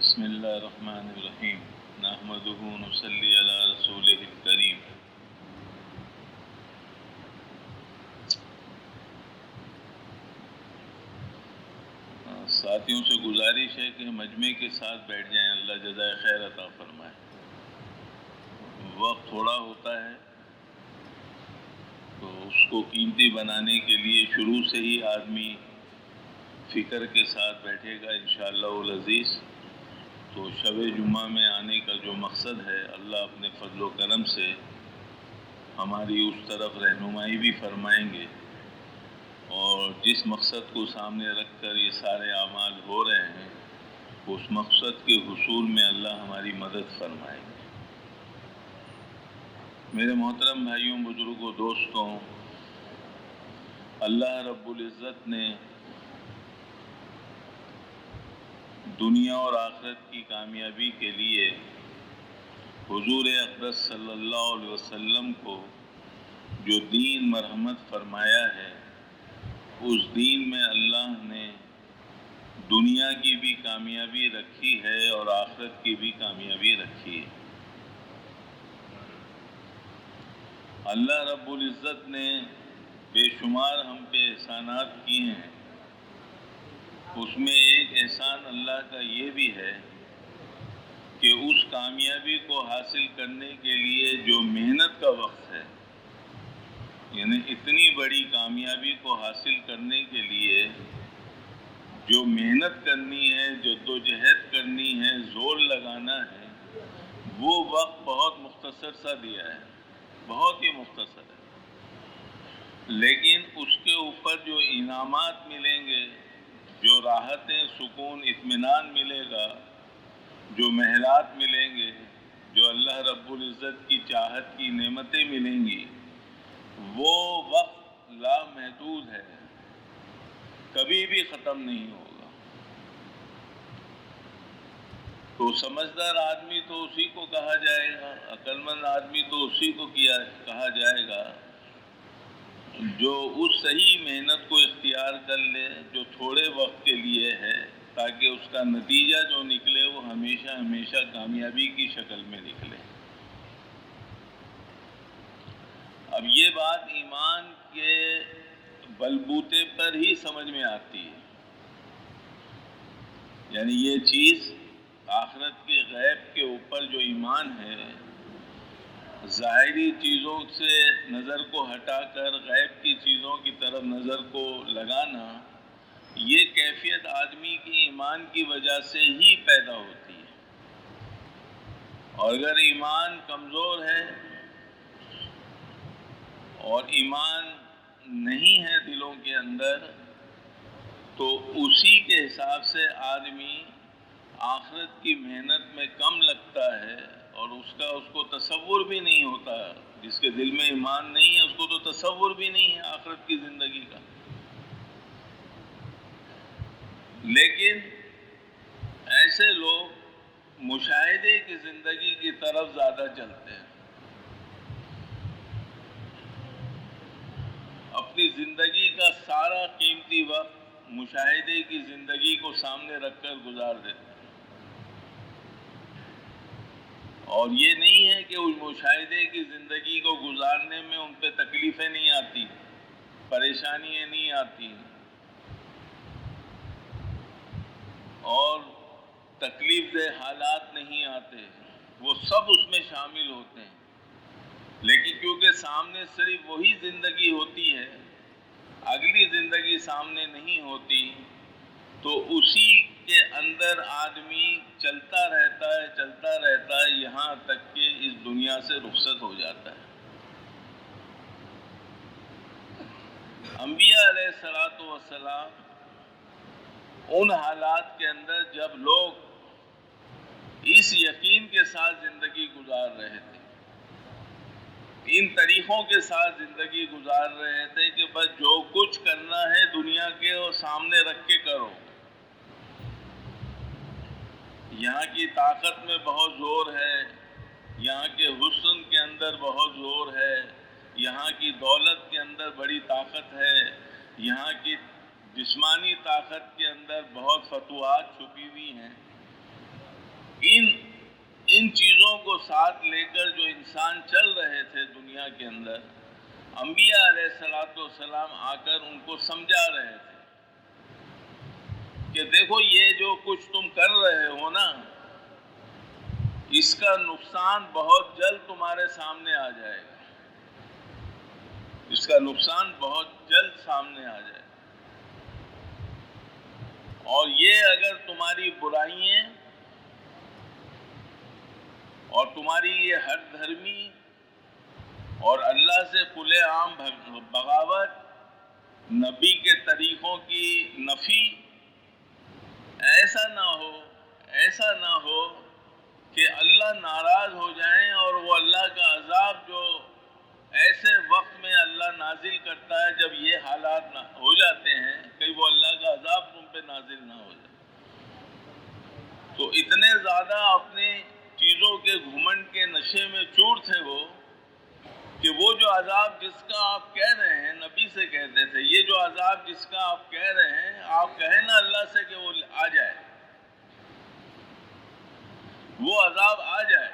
بسم اللہ الرحمن الرحیم نحمدہ ونصلی علی رسولہ الکریم۔ ساتھیوں سے گزارش ہے کہ مجمع کے ساتھ بیٹھ جائیں، اللہ جزائے خیر عطا فرمائے۔ وقت تھوڑا ہوتا ہے تو اس کو قیمتی بنانے کے لیے شروع سے ہی آدمی فکر کے ساتھ بیٹھے گا انشاءاللہ العزیز۔ تو شب جمعہ میں آنے کا جو مقصد ہے، اللہ اپنے فضل و کرم سے ہماری اس طرف رہنمائی بھی فرمائیں گے، اور جس مقصد کو سامنے رکھ کر یہ سارے اعمال ہو رہے ہیں اس مقصد کے حصول میں اللہ ہماری مدد فرمائیں گے۔ میرے محترم بھائیوں، بزرگوں، دوستوں، اللہ رب العزت نے دنیا اور آخرت کی کامیابی کے لیے حضور اقدس صلی اللہ علیہ وسلم کو جو دین مرحمت فرمایا ہے، اس دین میں اللہ نے دنیا کی بھی کامیابی رکھی ہے اور آخرت کی بھی کامیابی رکھی ہے۔ اللہ رب العزت نے بے شمار ہم پہ احسانات کیے ہیں، اس میں ایک احسان اللہ کا یہ بھی ہے کہ اس کامیابی کو حاصل کرنے کے لیے جو محنت کا وقت ہے، یعنی اتنی بڑی کامیابی کو حاصل کرنے کے لیے جو محنت کرنی ہے، جدوجہد کرنی ہے، زور لگانا ہے، وہ وقت بہت مختصر سا دیا ہے، بہت ہی مختصر ہے، لیکن اس کے اوپر جو انعامات ملیں گے، جو راحتیں، سکون، اطمینان ملے گا، جو محلات ملیں گے، جو اللہ رب العزت کی چاہت کی نعمتیں ملیں گی، وہ وقت لامحدود ہے، کبھی بھی ختم نہیں ہوگا۔ تو سمجھدار آدمی تو اسی کو کہا جائے گا، عقل مند آدمی تو اسی کو کہا جائے گا جو اس صحیح محنت کو اختیار کر لے جو تھوڑے وقت کے لیے ہے، تاکہ اس کا نتیجہ جو نکلے وہ ہمیشہ ہمیشہ کامیابی کی شکل میں نکلے۔ اب یہ بات ایمان کے بلبوتے پر ہی سمجھ میں آتی ہے، یعنی یہ چیز آخرت کے غیب کے اوپر جو ایمان ہے، ظاہری چیزوں سے نظر کو ہٹا کر غیب کی چیزوں کی طرف نظر کو لگانا، یہ کیفیت آدمی کی ایمان کی وجہ سے ہی پیدا ہوتی ہے، اور اگر ایمان کمزور ہے اور ایمان نہیں ہے دلوں کے اندر، تو اسی کے حساب سے آدمی آخرت کی محنت میں کم لگتا ہے، اور اس کو تصور بھی نہیں ہوتا۔ جس کے دل میں ایمان نہیں ہے اس کو تو تصور بھی نہیں ہے آخرت کی زندگی کا۔ لیکن ایسے لوگ مشاہدے کی زندگی کی طرف زیادہ چلتے ہیں، اپنی زندگی کا سارا قیمتی وقت مشاہدے کی زندگی کو سامنے رکھ کر گزار دیتے ہیں، اور یہ نہیں ہے کہ اس مشاہدے کی زندگی کو گزارنے میں ان پہ تکلیفیں نہیں آتی، پریشانیاں نہیں آتی، اور تکلیف دہ حالات نہیں آتے، وہ سب اس میں شامل ہوتے ہیں، لیکن کیونکہ سامنے صرف وہی زندگی ہوتی ہے، اگلی زندگی سامنے نہیں ہوتی، تو اسی کے اندر آدمی چلتا رہتا ہے یہاں تک کہ اس دنیا سے رخصت ہو جاتا ہے۔ انبیاء علیہ الصلوۃ والسلام ان حالات کے اندر جب لوگ اس یقین کے ساتھ زندگی گزار رہے تھے، ان طریقوں کے ساتھ زندگی گزار رہے تھے کہ بس جو کچھ کرنا ہے دنیا کے اور سامنے رکھ کے کرو، یہاں کی طاقت میں بہت زور ہے، یہاں کے حسن کے اندر بہت زور ہے، یہاں کی دولت کے اندر بڑی طاقت ہے، یہاں کی جسمانی طاقت کے اندر بہت فتوحات چھپی ہوئی ہیں، ان چیزوں کو ساتھ لے کر جو انسان چل رہے تھے دنیا کے اندر، انبیاء علیہ الصلوۃ والسلام آ کر ان کو سمجھا رہے تھے کہ دیکھو یہ جو کچھ تم کر رہے ہو نا، اس کا نقصان بہت جلد تمہارے سامنے آ جائے گا، اس کا نقصان بہت جلد سامنے آ جائے گا، اور یہ اگر تمہاری برائیاں اور تمہاری یہ ہر دھرمی اور اللہ سے کھلے عام بغاوت، نبی کے طریقوں کی نفی، ایسا نہ ہو کہ اللہ ناراض ہو جائیں اور وہ اللہ کا عذاب جو ایسے وقت میں اللہ نازل کرتا ہے جب یہ حالات ہو جاتے ہیں، کہ وہ اللہ کا عذاب تم پہ نازل نہ ہو جائے۔ تو اتنے زیادہ اپنی چیزوں کے گھمنڈ کے نشے میں چور تھے وہ، کہ وہ جو عذاب جس کا آپ کہہ رہے ہیں، نبی سے کہتے تھے یہ جو عذاب جس کا آپ کہہ رہے ہیں، آپ کہیں نا اللہ سے کہ وہ آ جائے، وہ عذاب آ جائے۔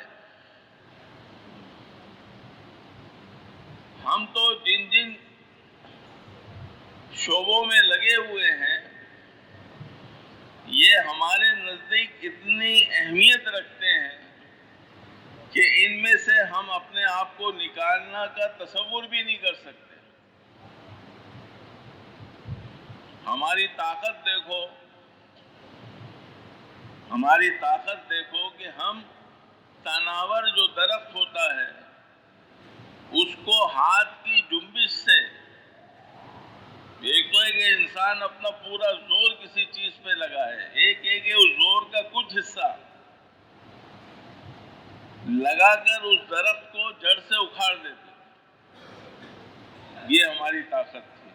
ہم تو جن شعبوں میں لگے ہوئے ہیں، یہ ہمارے نزدیک اتنی اہمیت رکھتے ہیں کہ ان میں سے ہم اپنے آپ کو نکالنا کا تصور بھی نہیں کر سکتے۔ ہماری طاقت دیکھو کہ ہم تناور جو درخت ہوتا ہے اس کو ہاتھ کی جنبش سے، ایک تو ہے کہ انسان اپنا پورا زور کسی چیز پہ لگائے، ایک ہے کہ اس زور کا کچھ حصہ لگا کر اس درخت کو جڑ سے اکھاڑ دیتے، یہ ہماری طاقت تھی۔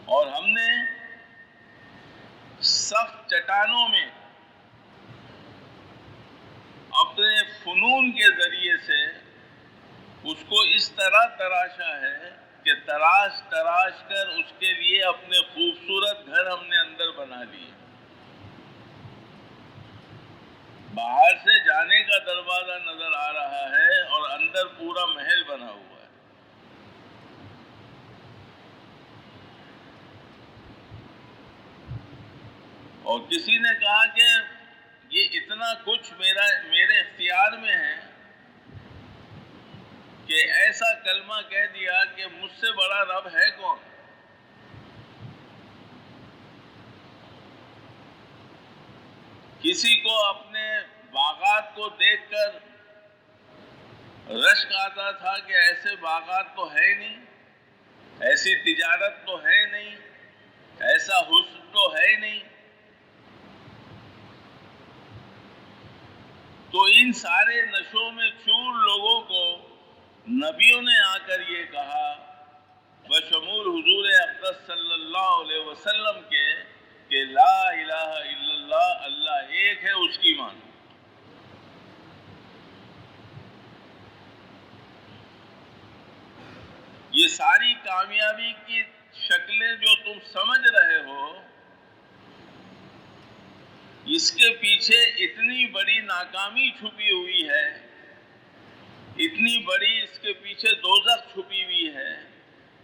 اور ہم نے سخت چٹانوں میں اپنے فنون کے ذریعے سے اس کو اس طرح تراشا ہے کہ تراش کر اس کے لیے اپنے خوبصورت گھر ہم نے اندر بنا لیے۔ باہر سے جانے کا دروازہ نظر آ رہا ہے اور اندر پورا محل بنا ہوا ہے۔ اور کسی نے کہا کہ یہ اتنا کچھ میرے اختیار میں ہے کہ ایسا کلمہ کہہ دیا کہ مجھ سے بڑا رب ہے کون؟ کسی کو اپنے باغات کو دیکھ کر رشک آتا تھا کہ ایسے باغات تو ہے نہیں، ایسی تجارت تو ہے نہیں، ایسا حسن تو ہے نہیں۔ تو ان سارے نشوں میں چور لوگوں کو نبیوں نے آ کر یہ کہا، بشمول حضور اقدس صلی اللہ علیہ وسلم کے، کہ لا الہ الا اللہ، اللہ ایک ہے، اس کی مانو۔ یہ ساری کامیابی کی شکلیں جو تم سمجھ رہے ہو، اس کے پیچھے اتنی بڑی ناکامی چھپی ہوئی ہے، اتنی بڑی اس کے پیچھے دوزخ چھپی ہوئی ہے،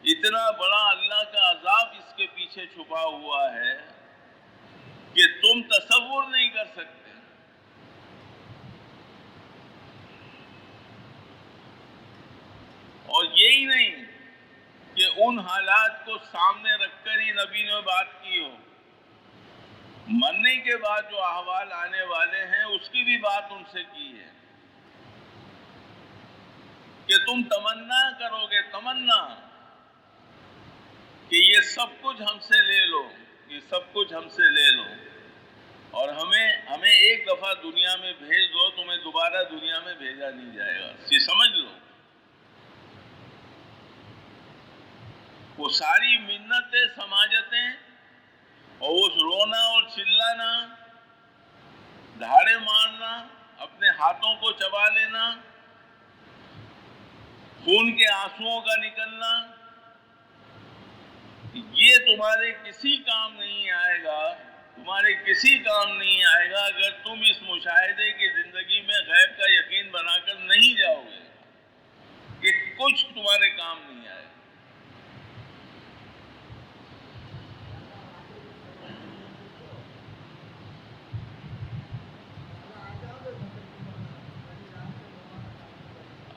اتنا بڑا اللہ کا عذاب اس کے پیچھے چھپا ہوا ہے کہ تم تصور نہیں کر سکتے۔ اور یہی نہیں کہ ان حالات کو سامنے رکھ کر ہی نبی نے بات کی ہو، مرنے کے بعد جو احوال آنے والے ہیں اس کی بھی بات ان سے کی ہے کہ تم تمنا کرو گے، تمنا کہ یہ سب کچھ ہم سے لے لو، یہ سب کچھ ہم سے لے لو، اور ہمیں ایک دفعہ دنیا میں بھیج دو، تمہیں دوبارہ دنیا میں بھیجا نہیں جائے گا، یہ سمجھ لو۔ وہ ساری منتیں، سماجتیں، اور وہ رونا اور چلانا، دھاڑے مارنا، اپنے ہاتھوں کو چبا لینا، خون کے آنسوؤں کا نکلنا، یہ تمہارے کسی کام نہیں آئے گا تمہارے کسی کام نہیں آئے گا اگر تم اس مشاہدے کی زندگی میں غیب کا یقین بنا کر نہیں جاؤ گے کہ کچھ تمہارے کام نہیں آئے گا۔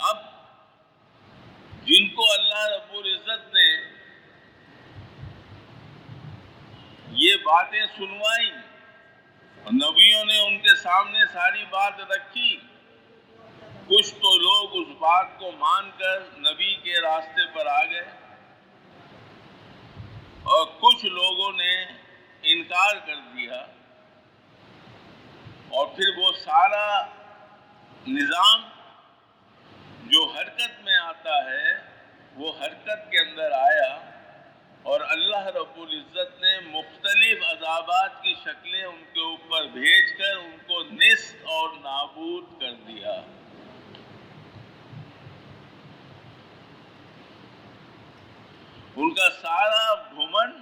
اب جن کو اللہ رب العزت نے یہ باتیں سنوائیں اور نبیوں نے ان کے سامنے ساری بات رکھی، کچھ تو لوگ اس بات کو مان کر نبی کے راستے پر آ گئے اور کچھ لوگوں نے انکار کر دیا، اور پھر وہ سارا نظام جو حرکت میں آتا ہے وہ حرکت کے اندر آیا، اور اللہ رب العزت نے مختلف عذابات کی شکلیں ان کے اوپر بھیج کر ان کو نیست اور نابود کر دیا۔ ان کا سارا گھمنڈ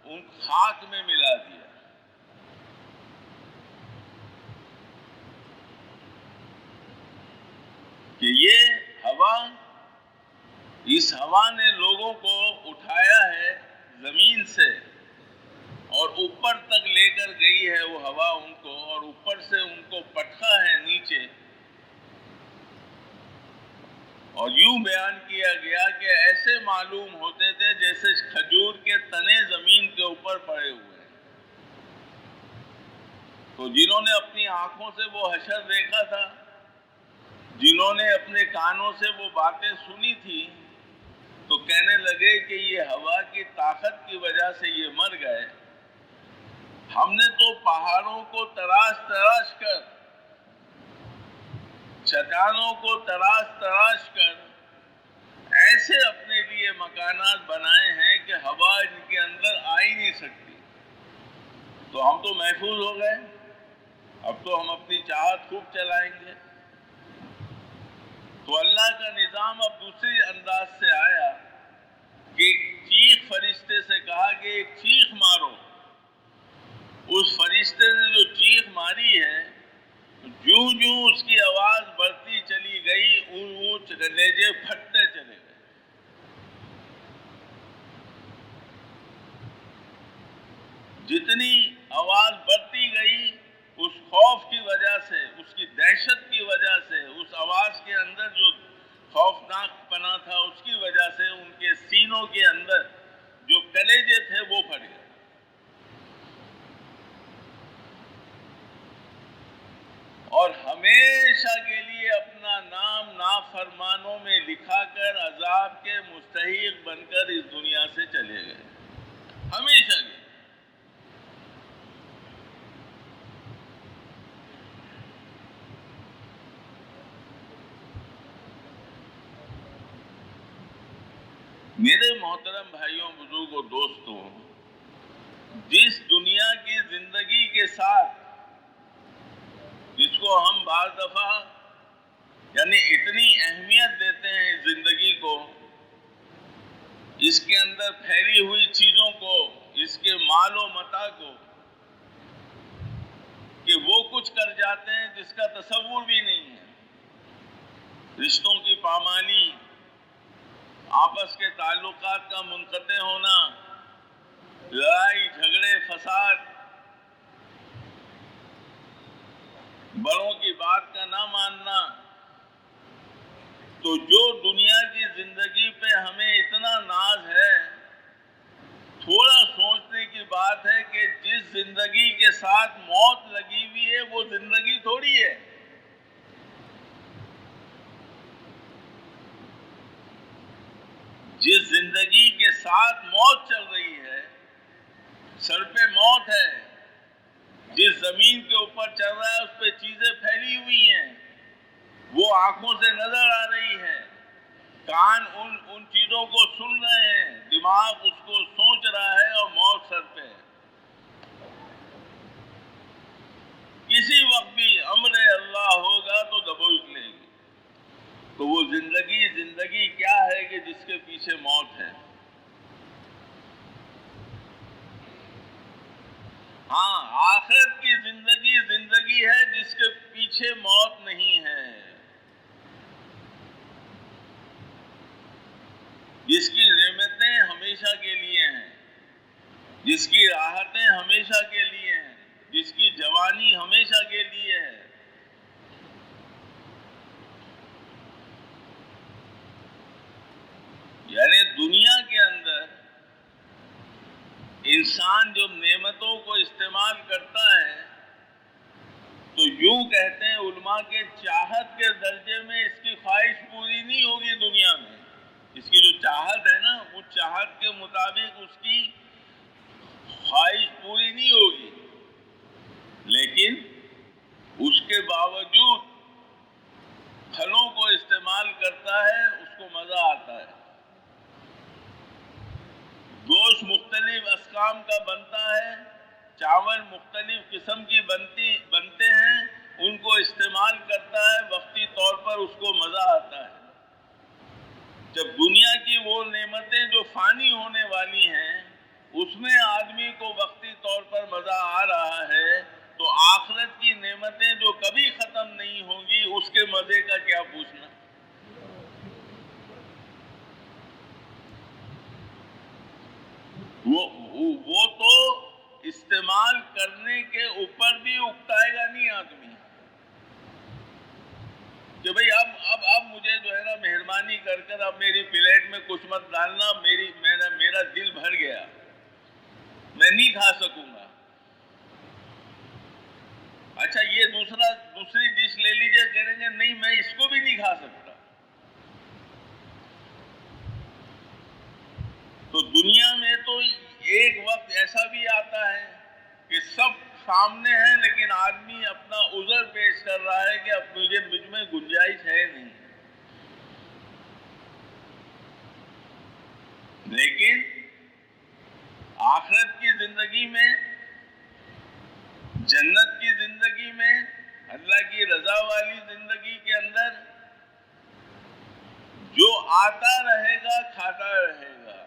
ان خاک میں ملا دیا۔ کہ یہ ہوا، اس ہوا نے لوگوں کو اٹھایا ہے زمین سے اور اوپر تک لے کر گئی ہے وہ ہوا ان کو، اور اوپر سے ان کو پٹکا ہے نیچے، اور یوں بیان کیا گیا کہ ایسے معلوم ہوتے تھے جیسے کھجور کے تنے زمین کے اوپر پڑے ہوئے ہیں۔ تو جنہوں نے اپنی آنکھوں سے وہ حشر دیکھا تھا، جنہوں نے اپنے کانوں سے وہ باتیں سنی تھی، تو کہنے لگے کہ یہ ہوا کی طاقت کی وجہ سے یہ مر گئے۔ ہم نے تو پہاڑوں کو تراش تراش کر، چٹانوں کو تراش تراش کر ایسے اپنے لیے مکانات بنائے ہیں کہ ہوا ان کے اندر آ ہی نہیں سکتی، تو ہم تو محفوظ ہو گئے، اب تو ہم اپنی چاہت خوب چلائیں گے۔ تو اللہ کا نظام اب دوسری انداز سے آیا کہ ایک چیخ فرشتے سے کہا کہ ایک چیخ مارو۔ اس فرشتے نے جو چیخ ماری ہے، جوں جوں اس کی آواز بڑھتی چلی گئی، اون کلیجے پھٹتے چلے گئے۔ جتنی آواز بڑھتی گئی، اس خوف کی وجہ سے، اس کی دہشت کی وجہ سے، اس آواز کے اندر جو خوفناک پنا تھا اس کی وجہ سے ان کے سینوں کے اندر جو کلیجے تھے وہ پھٹ گئے۔ اور ہمیشہ کے لیے اپنا نام نافرمانوں میں لکھا کر عذاب کے مستحق بن کر اس دنیا سے چلے گئے، ہمیشہ کے لیے۔ میرے محترم بھائیوں، بزرگوں، دوستوں، جس دنیا کی زندگی کے ساتھ، جس کو ہم بعض دفعہ یعنی اتنی اہمیت دیتے ہیں اس زندگی کو، اس کے اندر پھیلی ہوئی چیزوں کو، اس کے مال و متاع کو، کہ وہ کچھ کر جاتے ہیں جس کا تصور بھی نہیں ہے۔ رشتوں کی پامالی، آپس کے تعلقات کا منقطع ہونا، لڑائی جھگڑے فساد، بڑوں کی بات کا نہ ماننا، تو جو دنیا کی زندگی پہ ہمیں اتنا ناز ہے، تھوڑا سوچنے کی بات ہے کہ جس زندگی کے ساتھ موت لگی ہوئی ہے وہ زندگی تھوڑی ہے۔ جس زندگی کے ساتھ موت چل رہی ہے، سر پہ موت ہے، جس زمین کے اوپر چل رہا ہے اس پہ چیزیں پھیلی ہوئی ہیں، وہ آنکھوں سے نظر آ رہی ہے، کان ان چیزوں کو سن رہے ہیں، دماغ اس کو سوچ رہا ہے، اور موت سر پہ ہے۔ کسی وقت بھی امر اللہ ہوگا تو دبوچ لے گی۔ تو وہ زندگی کیا ہے کہ جس کے پیچھے موت ہے؟ ہاں، آخرت کی زندگی زندگی ہے جس کے پیچھے موت نہیں ہے، جس کی نعمتیں ہمیشہ کے لیے ہیں، جس کی راحتیں ہمیشہ کے لیے ہیں، جس کی جوانی ہمیشہ کے لیے ہے۔ یعنی دنیا کے اندر انسان جو نعمتوں کو استعمال کرتا ہے تو یوں کہتے ہیں علماء کے چاہت کے درجے میں اس کی خواہش پوری نہیں ہوگی دنیا میں۔ اس کی جو چاہت ہے نا وہ چاہت کے مطابق اس کی خواہش پوری نہیں ہوگی، لیکن اس کے باوجود پھلوں کو استعمال کرتا ہے، اس کو مزہ آتا ہے۔ گوشت مختلف اقسام کا بنتا ہے، چاول مختلف قسم کی بنتے ہیں، ان کو استعمال کرتا ہے، وقتی طور پر اس کو مزہ آتا ہے۔ جب دنیا کی وہ نعمتیں جو فانی ہونے والی ہیں اس میں آدمی کو وقتی طور پر مزہ آ رہا ہے تو آخرت کی نعمتیں جو کبھی ختم نہیں ہوں گی اس کے مزے کا کیا پوچھنا۔ وہ تو استعمال کرنے کے اوپر بھی اکتائے گا نہیں آدمی کہ بھئی اب مجھے جو ہے نا مہربانی کر کر اب میری پلیٹ میں کچھ مت ڈالنا، میرا دل بھر گیا، میں نہیں کھا سکوں گا۔ اچھا یہ دوسری ڈش لے لیجئے، کہیں گے نہیں میں اس کو بھی نہیں کھا سکتا۔ تو دنیا میں تو ایک وقت ایسا بھی آتا ہے کہ سب سامنے ہیں لیکن آدمی اپنا عذر پیش کر رہا ہے کہ اب مجھ میں گنجائش ہے نہیں۔ لیکن آخرت کی زندگی میں، جنت کی زندگی میں، اللہ کی رضا والی زندگی کے اندر جو آتا رہے گا کھاتا رہے گا،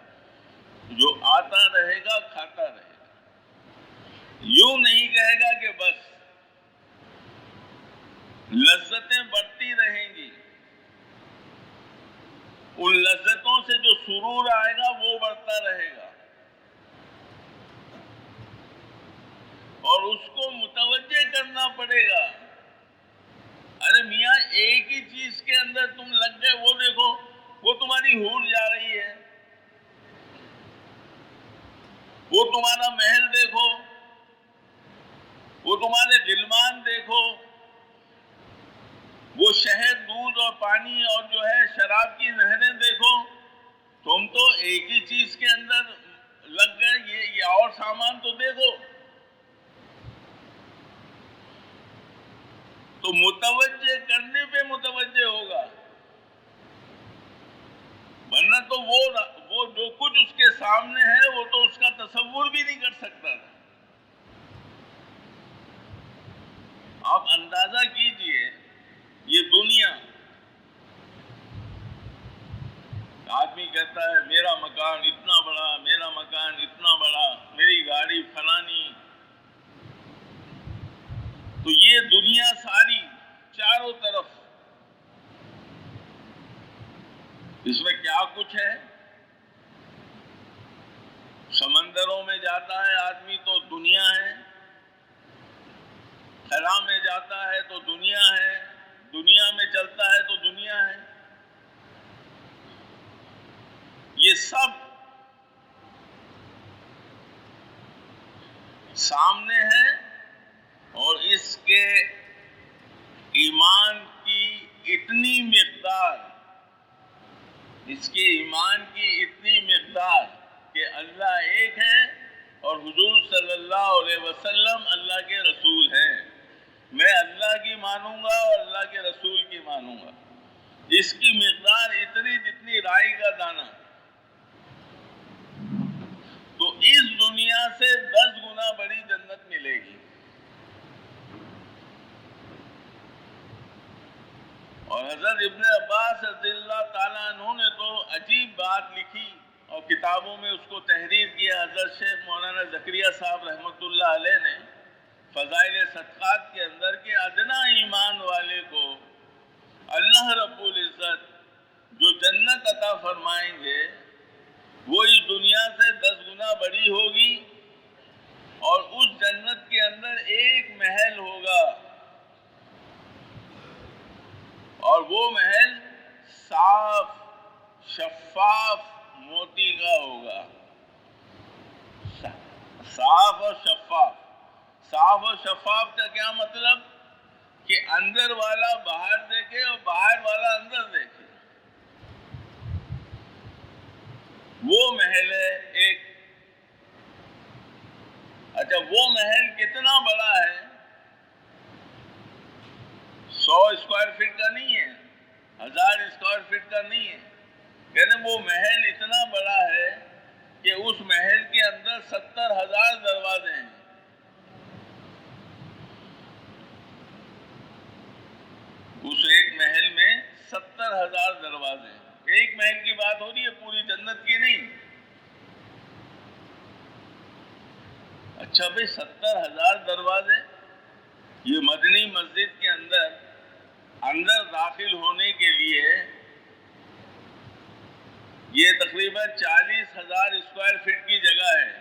جو آتا رہے گا کھاتا رہے گا، یوں نہیں کہے گا کہ بس، لذتیں بڑھتی رہیں گی، ان لذتوں سے جو سرور آئے گا وہ بڑھتا رہے گا، اور اس کو متوجہ کرنا پڑے گا۔ ارے میاں ایک ہی چیز کے اندر تم لگ گئے، وہ دیکھو وہ تمہاری حور جا رہی ہے، وہ تمہارا محل دیکھو، وہ تمہارے غلمان دیکھو، وہ شہد، دودھ اور پانی اور جو ہے شراب کی نہریں دیکھو، تم تو ایک ہی چیز کے اندر لگ گئے، یہ اور سامان تو دیکھو۔ تو متوجہ کرنے پہ متوجہ ہوگا، ورنہ تو وہ جو کچھ اس کے سامنے ہے وہ تو اس کا تصور بھی نہیں کر سکتا تھا۔ آپ اندازہ کیجئے یہ دنیا، آدمی کہتا ہے میرا مکان اتنا بڑا، میرا مکان اتنا بڑا، میری گاڑی فلانی، تو یہ دنیا ساری چاروں طرف اس میں کیا کچھ ہے؟ سمندروں میں جاتا ہے آدمی تو دنیا ہے، خلا میں جاتا ہے تو دنیا ہے، دنیا میں چلتا ہے تو دنیا ہے، یہ سب سامنے ہے، اور اس کے ایمان کی اتنی مقدار، اس کے ایمان کی اتنی مقدار کہ اللہ ایک ہے اور حضور صلی اللہ علیہ وسلم اللہ کے رسول ہیں، میں اللہ کی مانوں گا اور اللہ کے رسول کی مانوں گا، اس کی مقدار اتنی جتنی رائی کا دانہ، تو اس دنیا سے 10 گنا بڑی جنت ملے گی۔ اور حضرت ابن عباس رضی اللہ تعالیٰ عنہ نے تو عجیب بات لکھی اور کتابوں میں اس کو تحریر کیا، حضرت شیخ مولانا زکریا صاحب رحمۃ اللہ علیہ نے، فضائل صدقات کے اندر کہ ادنا ایمان والے کو اللہ رب العزت جو جنت عطا فرمائیں گے وہ اس دنیا سے 10 گنا بڑی ہوگی، اور اس جنت کے اندر ایک محل ہوگا، اور وہ محل صاف شفاف موتی کا ہوگا۔ صاف اور شفاف، صاف اور شفاف کا کیا مطلب؟ کہ اندر والا باہر دیکھے اور باہر والا اندر دیکھے، وہ محل ہے ایک۔ اچھا، وہ محل کتنا بڑا ہے؟ 100 اسکوائر فٹ کا نہیں ہے، 1000 اسکوائر فٹ کا نہیں ہے، کہتے وہ محل اتنا بڑا ہے کہ اس محل کے اندر 70,000 دروازے ہیں۔ اس ایک محل میں 70,000 دروازے ہیں۔ ایک محل کی بات ہو رہی ہے، پوری جنت کی نہیں۔ اچھا بھئی، 70,000 دروازے، یہ مدنی مسجد کے اندر داخل ہونے کے لیے یہ تقریباً 40,000 اسکوائر فٹ کی جگہ ہے،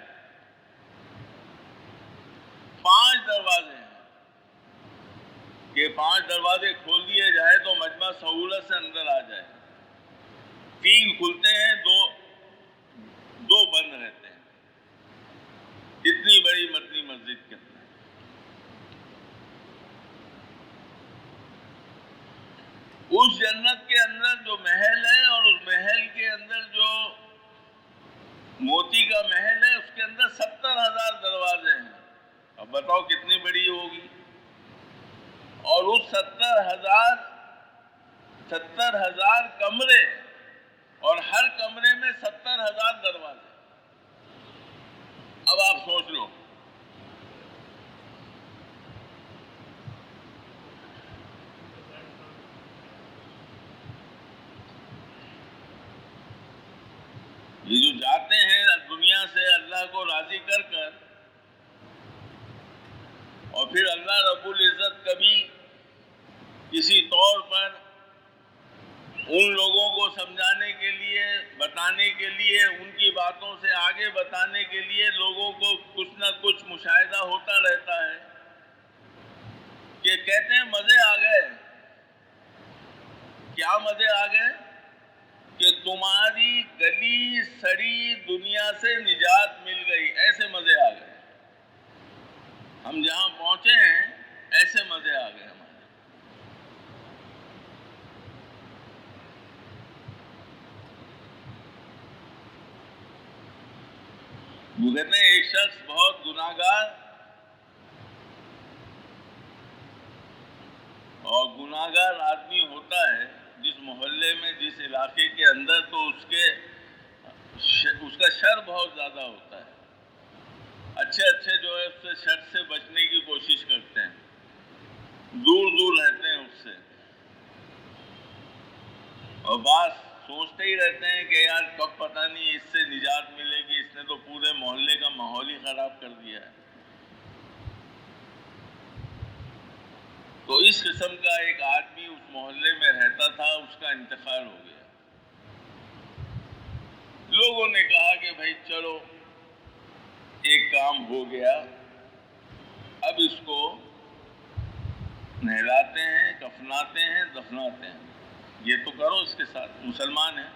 5 دروازے ہیں کہ 5 دروازے کھول دیے جائے تو مجمع سہولت سے اندر آ جائے، 3 کھلتے ہیں، دو بند رہتے ہیں، اتنی بڑی مدنی مسجد کے اندر۔ اس جنت کے اندر جو محل ہے، اور اس محل کے اندر جو موتی کا محل ہے، اس کے اندر 70,000 دروازے ہیں۔ اب بتاؤ کتنی بڑی ہوگی؟ اور اس 70,000 کمرے، اور ہر کمرے میں 70,000 دروازے۔ اب آپ سوچ لو، یہ جو جاتے ہیں دنیا سے اللہ کو راضی کر کر، اور پھر اللہ رب العزت کبھی کسی طور پر ان لوگوں کو سمجھانے کے لیے، بتانے کے لیے، ان کی باتوں سے آگے بتانے کے لیے لوگوں کو کچھ نہ کچھ مشاہدہ ہوتا رہتا ہے، کہ کہتے ہیں مزے آ گئے۔ کیا مزے آ گئے؟ کہ تمہاری گلی سڑی دنیا سے نجات مل گئی، ایسے مزے آ گئے۔ ہم جہاں پہنچے ہیں ایسے مزے آ گئے ہمارے۔ وہ کہتے ہیں ایک شخص بہت گناہگار اور گناہگار آدمی ہوتا ہے جس محلے میں، جس علاقے کے اندر، تو اس کا شر بہت زیادہ ہوتا ہے۔ اچھے جو ہے اس سے شر سے بچنے کی کوشش کرتے ہیں، دور رہتے ہیں اس سے، اور بات سوچتے ہی رہتے ہیں کہ یار کب پتہ نہیں اس سے نجات ملے گی، اس نے تو پورے محلے کا ماحول ہی خراب کر دیا ہے۔ تو اس قسم کا ایک آدمی اس محلے میں رہتا تھا، اس کا انتقال ہو گیا۔ لوگوں نے کہا کہ بھائی چلو ایک کام ہو گیا، اب اس کو نہلاتے ہیں، کفناتے ہیں، دفناتے ہیں، یہ تو کرو اس کے ساتھ، مسلمان ہیں۔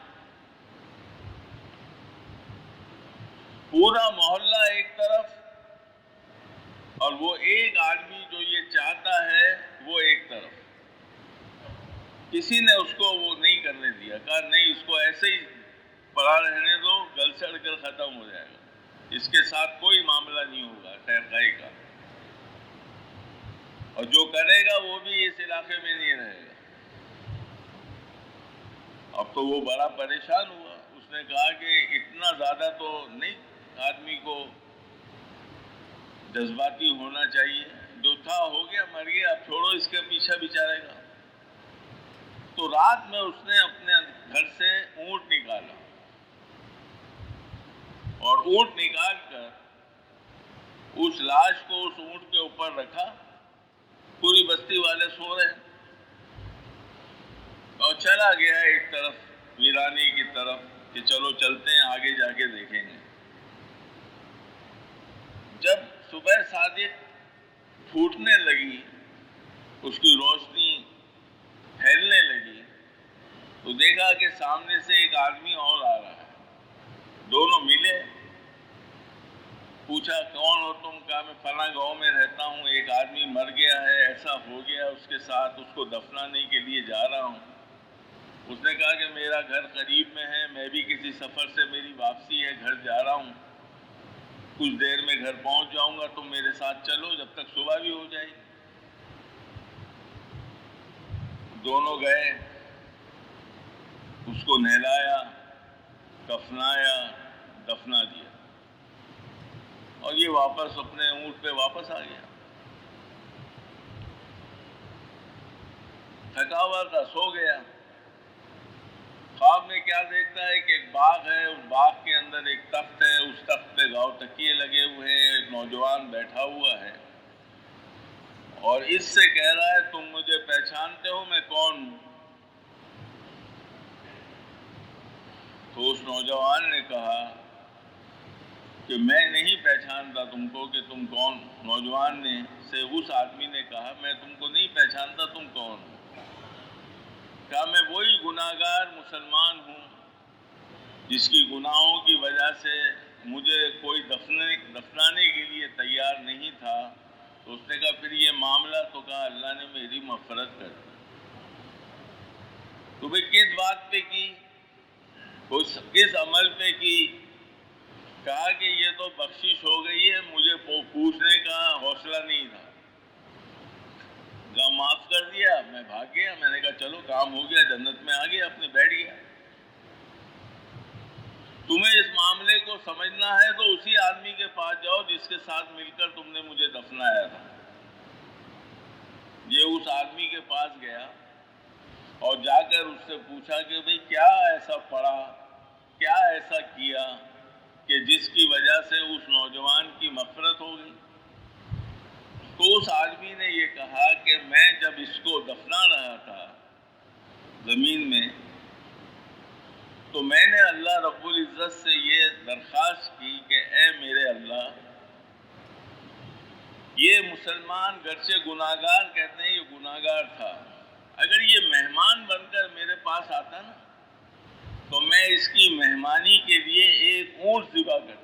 پورا محلہ ایک طرف، اور وہ ایک آدمی جو یہ چاہتا ہے وہ ایک طرف۔ کسی نے اس کو وہ نہیں کرنے دیا، کہا نہیں، اس کو ایسے ہی پڑا رہنے دو، گل سڑ کر ختم ہو جائے گا، اس کے ساتھ کوئی معاملہ نہیں ہوگا خیر خائی کا، اور جو کرے گا وہ بھی اس علاقے میں نہیں رہے گا۔ اب تو وہ بڑا پریشان ہوا، اس نے کہا کہ اتنا زیادہ تو نہیں آدمی کو جذباتی ہونا چاہیے، جو تھا ہو گیا، مر گیا، اب چھوڑو اس کے پیچھے بیچارے گا۔ تو رات میں اس نے اپنے گھر سے اونٹ نکالا، اور اونٹ نکال کر اس لاش کو اس اونٹ کے اوپر رکھا، پوری بستی والے سو رہے ہیں، اور چلا گیا ایک طرف ویرانی کی طرف کہ چلو چلتے ہیں، آگے جا کے دیکھیں گے۔ جب صبح صادق پھوٹنے لگی، اس کی روشنی پھیلنے لگی، تو دیکھا کہ سامنے سے ایک آدمی اور آ رہا ہے۔ دونوں ملے، پوچھا کون ہو تم؟ کہا میں فلاں گاؤں میں رہتا ہوں، ایک آدمی مر گیا ہے، ایسا ہو گیا اس کے ساتھ، اس کو دفنانے کے لیے جا رہا ہوں۔ اس نے کہا کہ میرا گھر قریب میں ہے، میں بھی کسی سفر سے میری واپسی ہے، گھر جا رہا ہوں، کچھ دیر میں گھر پہنچ جاؤں گا، تم میرے ساتھ چلو جب تک صبح بھی ہو جائے گی۔ دونوں گئے، اس کو نہلایا، کفنایا، دفنا دیا، اور یہ واپس اپنے اونٹ پہ واپس آ گیا۔ تھکا ہوا تھا، سو گیا۔ خواب میں کیا دیکھتا ہے کہ ایک باغ ہے، اس باغ کے اندر ایک تخت ہے، اس تخت پہ گاؤ تکیے لگے ہوئے ہیں، ایک نوجوان بیٹھا ہوا ہے اور اس سے کہہ رہا ہے تم مجھے پہچانتے ہو میں کون ہوں؟ تو اس نوجوان نے کہا کہ میں نہیں پہچانتا تم کو کہ تم کون۔ نوجوان نے سے اس آدمی نے کہا میں تم کو نہیں پہچانتا، تم کون ہو؟ کہا میں وہی گناہگار مسلمان ہوں جس کی گناہوں کی وجہ سے مجھے کوئی دفنانے کے لیے تیار نہیں تھا۔ تو اس نے کہا پھر یہ معاملہ؟ تو کہا اللہ نے میری مغفرت کر دی۔ تو بھئی کس بات پہ کی؟ کس عمل پہ کی؟ کہا کہ یہ تو بخشش ہو گئی ہے، مجھے پوچھنے کا حوصلہ نہیں تھا، معاف کر دیا، میں بھاگ گیا۔ میں نے کہا چلو کام ہو گیا، جنت میں آ گیا، اپنے بیٹھ گیا۔ تمہیں اس معاملے کو سمجھنا ہے تو اسی آدمی کے پاس جاؤ جس کے ساتھ مل کر تم نے مجھے دفنایا تھا۔ یہ اس آدمی کے پاس گیا اور جا کر اس سے پوچھا کہ بھئی کیا ایسا پڑا، کیا ایسا کیا کہ جس کی وجہ سے اس نوجوان کی مغفرت ہو گئی؟ تو اس آدمی نے یہ کہا کہ میں جب اس کو دفنا رہا تھا زمین میں، تو میں نے اللہ رب العزت سے یہ درخواست کی کہ اے میرے اللہ، یہ مسلمان گرچہ گناہگار کہتے ہیں، یہ گناہگار تھا، اگر یہ مہمان بن کر میرے پاس آتا نا تو میں اس کی مہمانی کے لیے ایک اونٹ ذبح کرتا۔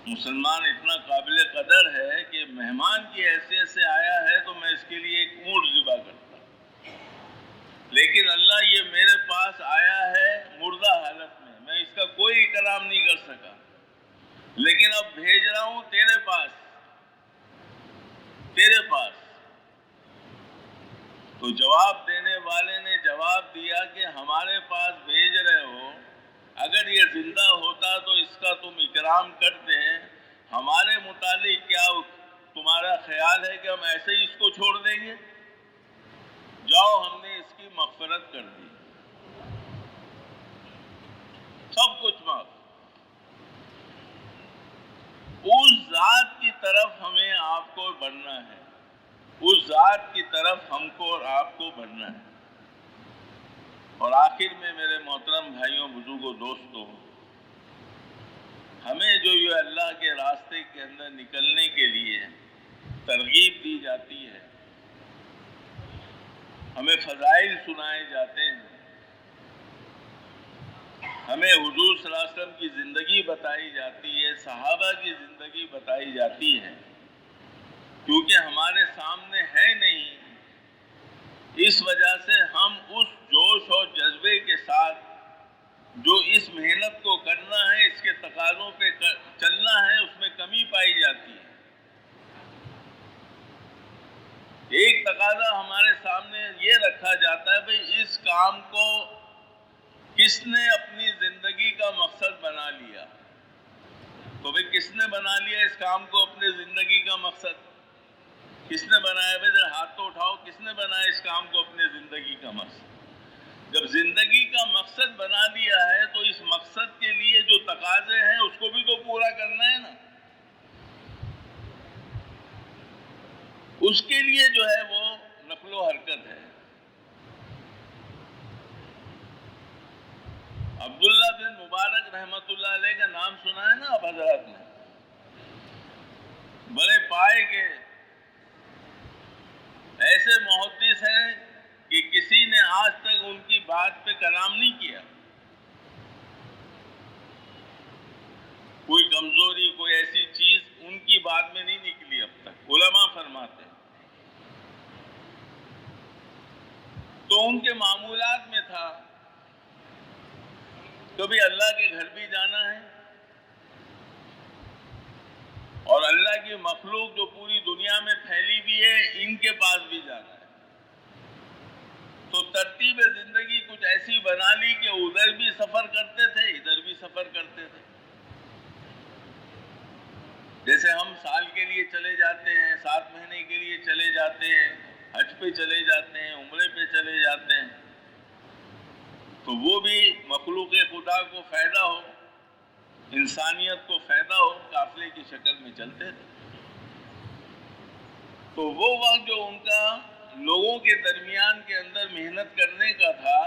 مسلمان اتنا قابل قدر ہے کہ مہمان کی حیثیت سے آیا ہے تو میں اس کے لیے ایک اونٹ ذبح کرتا، لیکن اللہ یہ میرے پاس آیا ہے مردہ حالت میں اس کا کوئی اکرام نہیں کر سکا، لیکن اب بھیج رہا ہوں تیرے پاس۔ تو جواب دینے والے نے جواب دیا کہ ہمارے پاس بھیج رہے ہو، اگر یہ زندہ ہوتا تو اس کا تم اکرام کرتے، ہمارے متعلق کیا تمہارا خیال ہے کہ ہم ایسے ہی اس کو چھوڑ دیں گے؟ جاؤ، ہم نے اس کی مغفرت کر دی، سب کچھ معاف۔ اس ذات کی طرف ہمیں آپ کو بڑھنا ہے، اس ذات کی طرف ہم کو اور آپ کو بڑھنا ہے۔ اور آخر میں میرے محترم بھائیوں، بزرگوں، دوستوں، ہمیں جو یہ اللہ کے راستے کے اندر نکلنے کے لیے ترغیب دی جاتی ہے، ہمیں فضائل سنائے جاتے ہیں، ہمیں حضور صلی اللہ علیہ وسلم کی زندگی بتائی جاتی ہے، صحابہ کی زندگی بتائی جاتی ہے، کیونکہ ہمارے سامنے ہے نہیں، اس وجہ سے ہم اس جوش اور جذبے کے ساتھ جو اس محنت کو کرنا ہے، اس کے تقاضوں پہ چلنا ہے، اس میں کمی پائی جاتی ہے۔ ایک تقاضا ہمارے سامنے یہ رکھا جاتا ہے بھئی اس کام کو کس نے اپنی زندگی کا مقصد بنا لیا؟ تو بھئی کس نے بنا لیا اس کام کو اپنے زندگی کا مقصد؟ کس نے بنایا؟ بھئی ذرا ہاتھ تو اٹھاؤ، کس نے بنایا اس کام کو اپنے زندگی کا مقصد؟ جب زندگی کا مقصد بنا لیا ہے تو اس مقصد کے لیے جو تقاضے ہیں اس کو بھی تو پورا کرنا ہے نا۔ اس کے لیے جو ہے وہ نقل و حرکت ہے. عبداللہ بن مبارک رحمۃ اللہ علیہ کا نام سنا ہے نا آپ حضرات نے؟ بڑے پائے کے ایسے محدث ہیں کہ کسی نے آج تک ان کی بات پہ کلام نہیں کیا. کوئی کمزوری، کوئی ایسی چیز ان کی بات میں نہیں نکلی اب تک. علماء فرماتے ہیں تو ان کے معمولات میں تھا کبھی اللہ کے گھر بھی جانا ہے اور اللہ کی مخلوق جو پوری دنیا میں پھیلی ہوئی ہے ان کے پاس بھی جانا ہے. تو ترتیب زندگی کچھ ایسی بنا لی کہ ادھر بھی سفر کرتے تھے ادھر بھی سفر کرتے تھے. جیسے ہم سال کے لیے چلے جاتے ہیں، 7 مہینے کے لیے چلے جاتے ہیں، حج پہ چلے جاتے ہیں، عمرے پہ چلے جاتے ہیں، تو وہ بھی مخلوق خدا کو فائدہ ہو، انسانیت کو فائدہ ہو، قافلے کی شکل میں چلتے تھے. تو وہ وقت جو ان کا لوگوں کے درمیان کے اندر محنت کرنے کا تھا،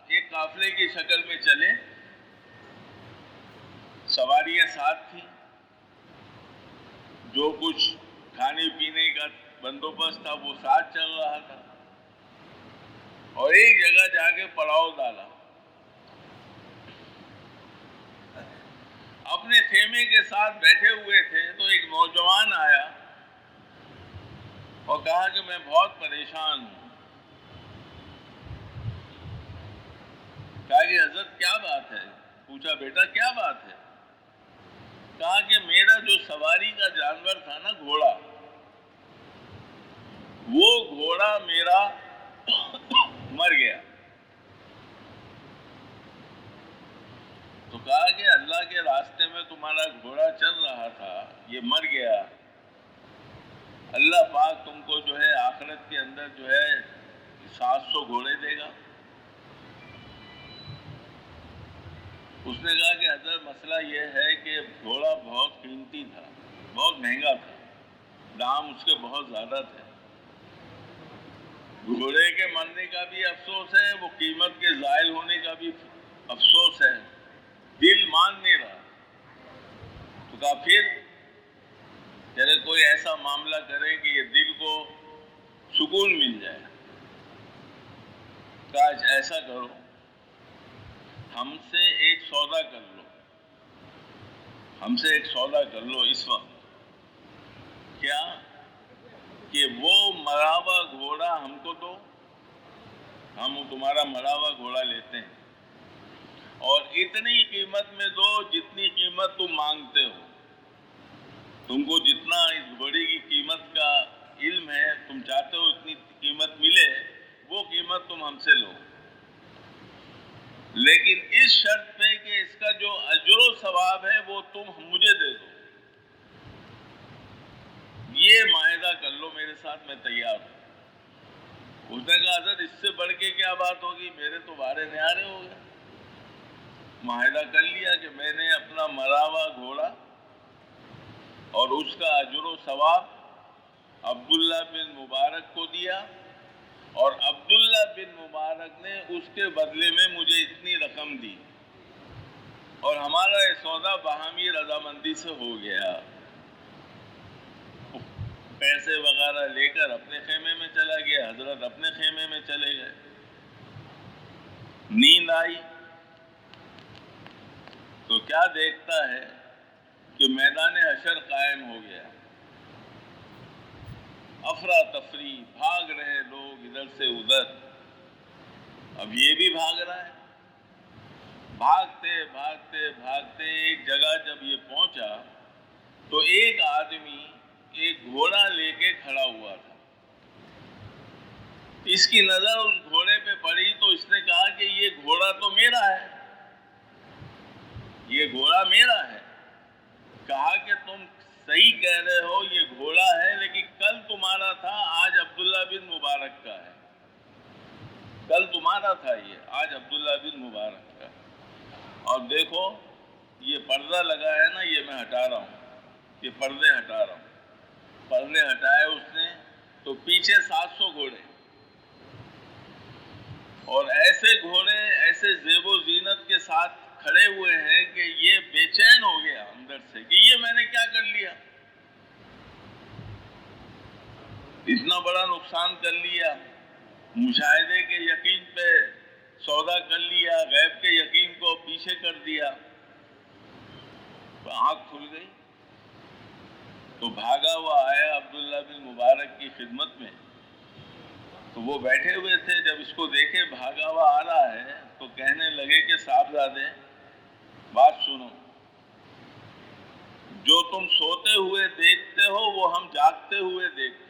ایک قافلے کی شکل میں چلے، سواریاں ساتھ تھیں، جو کچھ کھانے پینے کا بندوبست تھا وہ ساتھ چل رہا تھا، اور ایک جگہ جا کے پڑاؤ ڈالا. اپنے خیمے کے ساتھ بیٹھے ہوئے تھے تو ایک نوجوان آیا اور کہا کہ میں بہت پریشان ہوں. کہا کہ حضرت کیا بات ہے؟ پوچھا بیٹا کیا بات ہے؟ کہا کہ میرا جو سواری کا جانور تھا نا، گھوڑا، وہ گھوڑا میرا مر گیا. تو کہا کہ اللہ کے راستے میں تمہارا گھوڑا چل رہا تھا، یہ مر گیا، اللہ پاک تم کو جو ہے آخرت کے اندر جو ہے 700 گھوڑے دے گا. اس نے کہا کہ حضرت مسئلہ یہ ہے کہ گھوڑا بہت قیمتی تھا، بہت مہنگا تھا، دام اس کے بہت زیادہ تھے. گھوڑے کے مرنے کا بھی افسوس ہے، وہ قیمت کے زائل ہونے کا بھی افسوس ہے، دل مان نہیں رہا. تو کہا پھر چلے کوئی ایسا معاملہ کرے کہ یہ دل کو سکون مل جائے. کہا ایسا کرو، ہم سے ایک سودا کر لو، ہم سے ایک سودا کر لو اس وقت. کیا؟ کہ وہ مرا ہوا گھوڑا ہم کو دو، ہم تمہارا مرا ہوا گھوڑا لیتے ہیں، اور اتنی قیمت میں دو جتنی قیمت تم مانگتے ہو. تم کو جتنا اس گھوڑے کی قیمت کا علم ہے، تم چاہتے ہو اتنی قیمت ملے، وہ قیمت تم ہم سے لو، لیکن اس شرط پہ کہ اس کا جو اجر و ثواب ہے وہ تم مجھے دے دو. یہ معاہدہ کر لو میرے ساتھ، میں تیار ہوں. اس نے کہا حضرت اس سے بڑھ کے کیا بات ہوگی، میرے تو بارے نیارے ہو گئے. معاہدہ کر لیا کہ میں نے اپنا مرا ہوا گھوڑا اور اس کا اجر و ثواب عبداللہ بن مبارک کو دیا، اور عبداللہ بن مبارک نے اس کے بدلے میں مجھے اتنی رقم دی، اور ہمارا یہ سودا باہمی رضامندی سے ہو گیا. پیسے وغیرہ لے کر اپنے خیمے میں چلا گیا، حضرت اپنے خیمے میں چلے گئے. نیند آئی تو کیا دیکھتا ہے کہ میدان حشر قائم ہو گیا، افراتفری، بھاگ رہے لوگ ادھر سے ادھر. اب یہ بھی بھاگ رہا ہے. بھاگتے بھاگتے بھاگتے ایک جگہ جب یہ پہنچا تو ایک آدمی ایک گھوڑا لے کے کھڑا ہوا تھا. اس کی نظر اس گھوڑے پہ پڑی تو اس نے کہا کہ یہ گھوڑا تو میرا ہے، یہ گھوڑا میرا ہے. کہا کہ تم صحیح کہہ رہے ہو، یہ گھوڑا ہے، لیکن کل تمہارا تھا، آج عبداللہ بن مبارک کا ہے. کل تمہارا تھا یہ، آج عبداللہ بن مبارک کا. اور دیکھو یہ پردہ لگا ہے نا، یہ میں ہٹا رہا ہوں، یہ پردے ہٹا رہا ہوں. پردے ہٹائے اس نے تو پیچھے 700 گھوڑے، اور ایسے گھوڑے ایسے زیب و زینت کے ساتھ کھڑے ہوئے ہیں کہ یہ بے چین ہو گیا اندر سے کہ یہ میں نے کیا کر لیا، اتنا بڑا نقصان کر لیا، مشاہدے کے یقین پہ سودا کر لیا، غیب کے یقین کو پیچھے کر دیا۔ تو آنکھ کھل گئی، تو بھاگا ہوا آیا عبداللہ بن مبارک کی خدمت میں، تو وہ بیٹھے ہوئے تھے، جب اس کو دیکھے بھاگا ہوا آ رہا ہے تو کہنے لگے کہ صاحبزادے بات سنو، جو تم سوتے ہوئے دیکھتے ہو وہ ہم جاگتے ہوئے دیکھتے ہیں،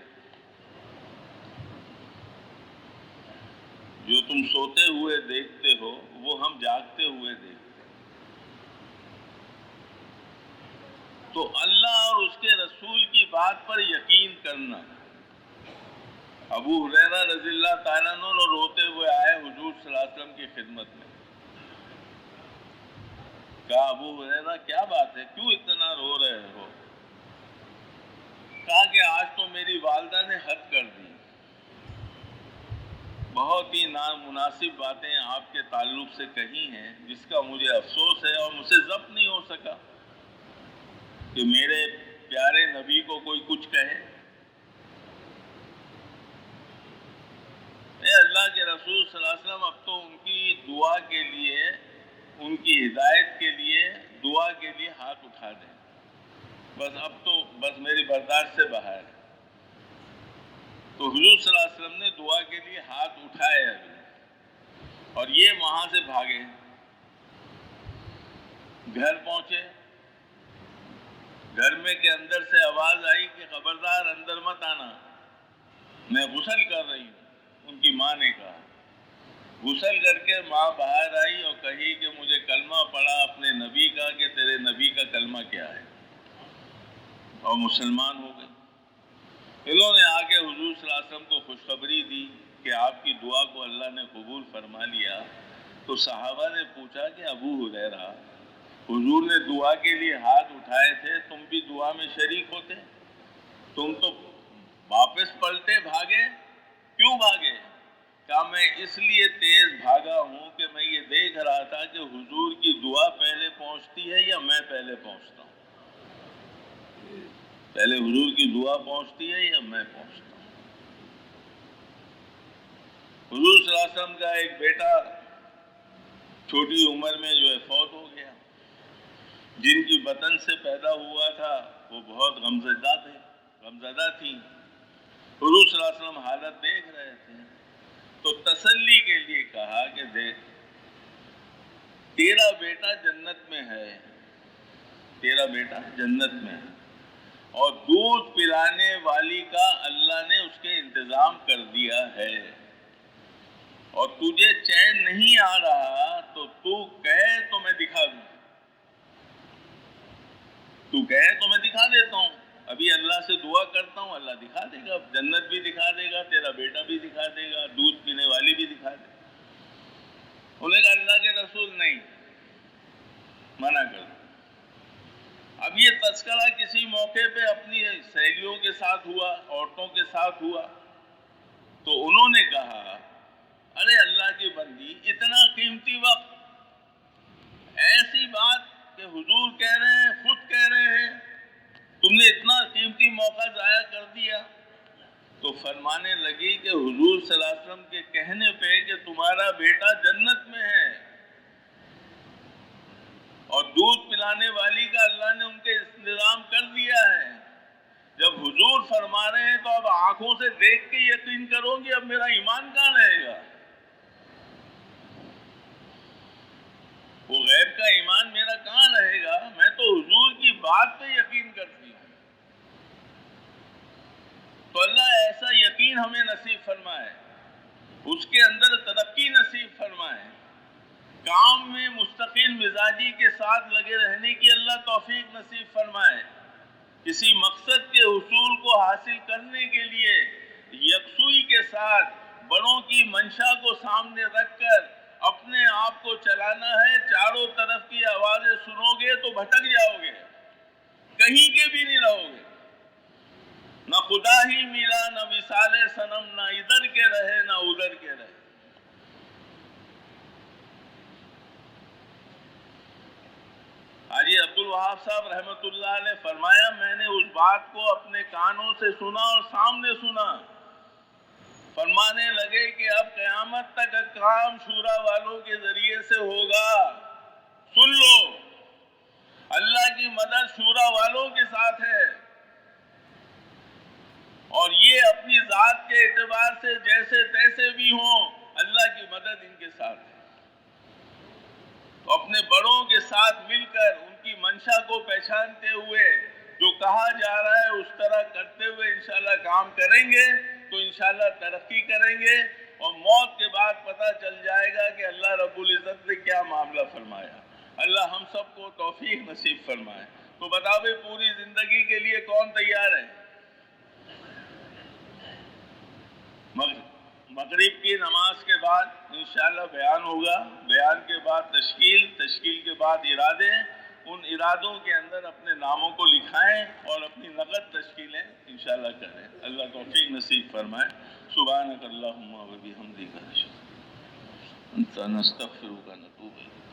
جو تم سوتے ہوئے دیکھتے ہو وہ ہم جاگتے ہوئے دیکھتے ہیں۔ تو اللہ اور اس کے رسول کی بات پر یقین کرنا۔ ابو ہریرہ رضی اللہ تعالیٰ عنہ روتے ہوئے آئے حضور صلی اللہ علیہ وسلم کی خدمت میں، کہا ابو ہریرہ کیا بات ہے، کیوں اتنا رو رہے ہو؟ کہا کہ آج تو میری والدہ نے حد کر دی، بہت ہی نامناسب باتیں آپ کے تعلق سے کہی ہیں، جس کا مجھے افسوس ہے اور مجھ سے ضبط نہیں ہو سکا کہ میرے پیارے نبی کو کوئی کچھ کہے۔ اے اللہ کے رسول صلی اللہ علیہ وسلم، اب تو ان کی دعا کے لیے، ان کی ہدایت کے لیے، دعا کے لیے ہاتھ اٹھا دیں، بس اب تو بس میری برداشت سے باہر ہے۔ تو حضور صلی اللہ علیہ وسلم نے دعا کے لیے ہاتھ اٹھائے ابھی، اور یہ وہاں سے بھاگے، گھر پہنچے، گھر میں کے اندر سے آواز آئی کہ خبردار اندر مت آنا، میں غسل کر رہی ہوں۔ ان کی ماں نے کہا، غسل کر کے ماں باہر آئی اور کہی کہ مجھے کلمہ پڑھا اپنے نبی کا کہ تیرے نبی کا کلمہ کیا ہے، اور مسلمان ہو گئے۔ انہوں نے آ کے حضور صلی اللہ علیہ وسلم کو خوشخبری دی کہ آپ کی دعا کو اللہ نے قبول فرما لیا۔ تو صحابہ نے پوچھا کہ ابو ہریرہ، حضور نے دعا کے لیے ہاتھ اٹھائے تھے، تم بھی دعا میں شریک ہوتے، تم تو واپس پلٹے بھاگے، کیوں بھاگے؟ کہا میں اس لیے تیز بھاگا ہوں کہ میں یہ دیکھ رہا تھا کہ حضور کی دعا پہلے پہنچتی ہے یا میں پہلے پہنچتا ہوں، پہلے حضور کی دعا پہنچتی ہے یا میں پہنچتا ہوں۔ حضور صلی اللہ علیہ وسلم کا ایک بیٹا چھوٹی عمر میں جو ہے فوت ہو گیا، جن کی بطن سے پیدا ہوا تھا وہ بہت غمزدہ تھی۔ حضور صلی اللہ علیہ وسلم حالت دیکھ رہے تھے، تو تسلی کے لیے کہا کہ دیکھ تیرا بیٹا جنت میں ہے، تیرا بیٹا جنت میں ہے، اور دودھ پلانے والی کا اللہ نے اس کے انتظام کر دیا ہے، اور تجھے چین نہیں آ رہا تو تو کہے تو میں دکھا دوں، تو کہے تو میں دکھا دیتا ہوں، ابھی اللہ سے دعا کرتا ہوں، اللہ دکھا دے گا، جنت بھی دکھا دے گا، تیرا بیٹا بھی دکھا دے گا، دودھ پینے والی بھی دکھا دے گا۔ انہوں نے کہا اللہ کے رسول نہیں، منع کر دو۔ اب یہ تذکرہ کسی موقع پہ اپنی سہیلیوں کے ساتھ ہوا، عورتوں کے ساتھ ہوا، تو انہوں نے کہا ارے اللہ کی بندی، اتنا قیمتی وقت، ایسی بات کہ حضور کہہ رہے ہیں، خود کہہ رہے ہیں، تم نے اتنا قیمتی موقع ضائع کر دیا۔ تو فرمانے لگی کہ حضور صلی اللہ علیہ وسلم کے کہنے پہ کہ تمہارا بیٹا جنت میں ہے اور دودھ پلانے والی کا اللہ نے ان کے انتظام کر دیا ہے، جب حضور فرما رہے ہیں تو اب آنکھوں سے دیکھ کے یقین کرو گی، اب میرا ایمان کہاں رہے گا؟ وہ غیب کا ایمان میرا کہاں رہے گا؟ میں تو حضور کی بات پہ یقین کرتی ہوں۔ تو اللہ ایسا یقین ہمیں نصیب فرمائے، اس کے اندر ترقی نصیب فرمائے، کام میں مستقل مزاجی کے ساتھ لگے رہنے کی اللہ توفیق نصیب فرمائے، کسی مقصد کے حصول کو حاصل کرنے کے لیے یکسوئی کے ساتھ بڑوں کی منشا کو سامنے رکھ کر اپنے آپ کو چلانا ہے۔ چاروں طرف کی آوازیں سنو گے تو بھٹک جاؤ گے، کہیں کے بھی نہیں رہو گے، نہ خدا ہی ملا، نہ وصال صنم، نہ ادھر کے رہے نہ ادھر کے رہے۔ حاجی عبدالوہاب صاحب رحمۃ اللہ نے فرمایا، میں نے اس بات کو اپنے کانوں سے سنا اور سامنے سنا۔ فرمانے لگے کہ اب قیامت تک کام شورا والوں کے ذریعے سے ہوگا۔ سن لو، اللہ کی مدد شورا والوں کے ساتھ ہے، اور یہ اپنی ذات کے اعتبار سے جیسے تیسے بھی ہوں، اللہ کی مدد ان کے ساتھ ہے۔ تو اپنے بڑوں کے ساتھ مل کر ان کی منشا کو پہچانتے ہوئے جو کہا جا رہا ہے اس طرح کرتے ہوئے انشاءاللہ کام کریں گے تو انشاءاللہ ترقی کریں گے، اور موت کے بعد پتہ چل جائے گا کہ اللہ رب العزت نے کیا معاملہ فرمایا۔ اللہ ہم سب کو توفیق نصیب فرمائے۔ تو بتاؤ بھائی، پوری زندگی کے لیے کون تیار ہے؟ مغرب کی نماز کے بعد انشاءاللہ بیان ہوگا، بیان کے بعد تشکیل کے بعد ارادے، ان ارادوں کے اندر اپنے ناموں کو لکھائیں اور اپنی نقد تشکیلیں انشاءاللہ کریں۔ اللہ توفیق نصیب فرمائے۔ سبحانک اللہم و بحمدک، نستغفرک ونتوب الیک۔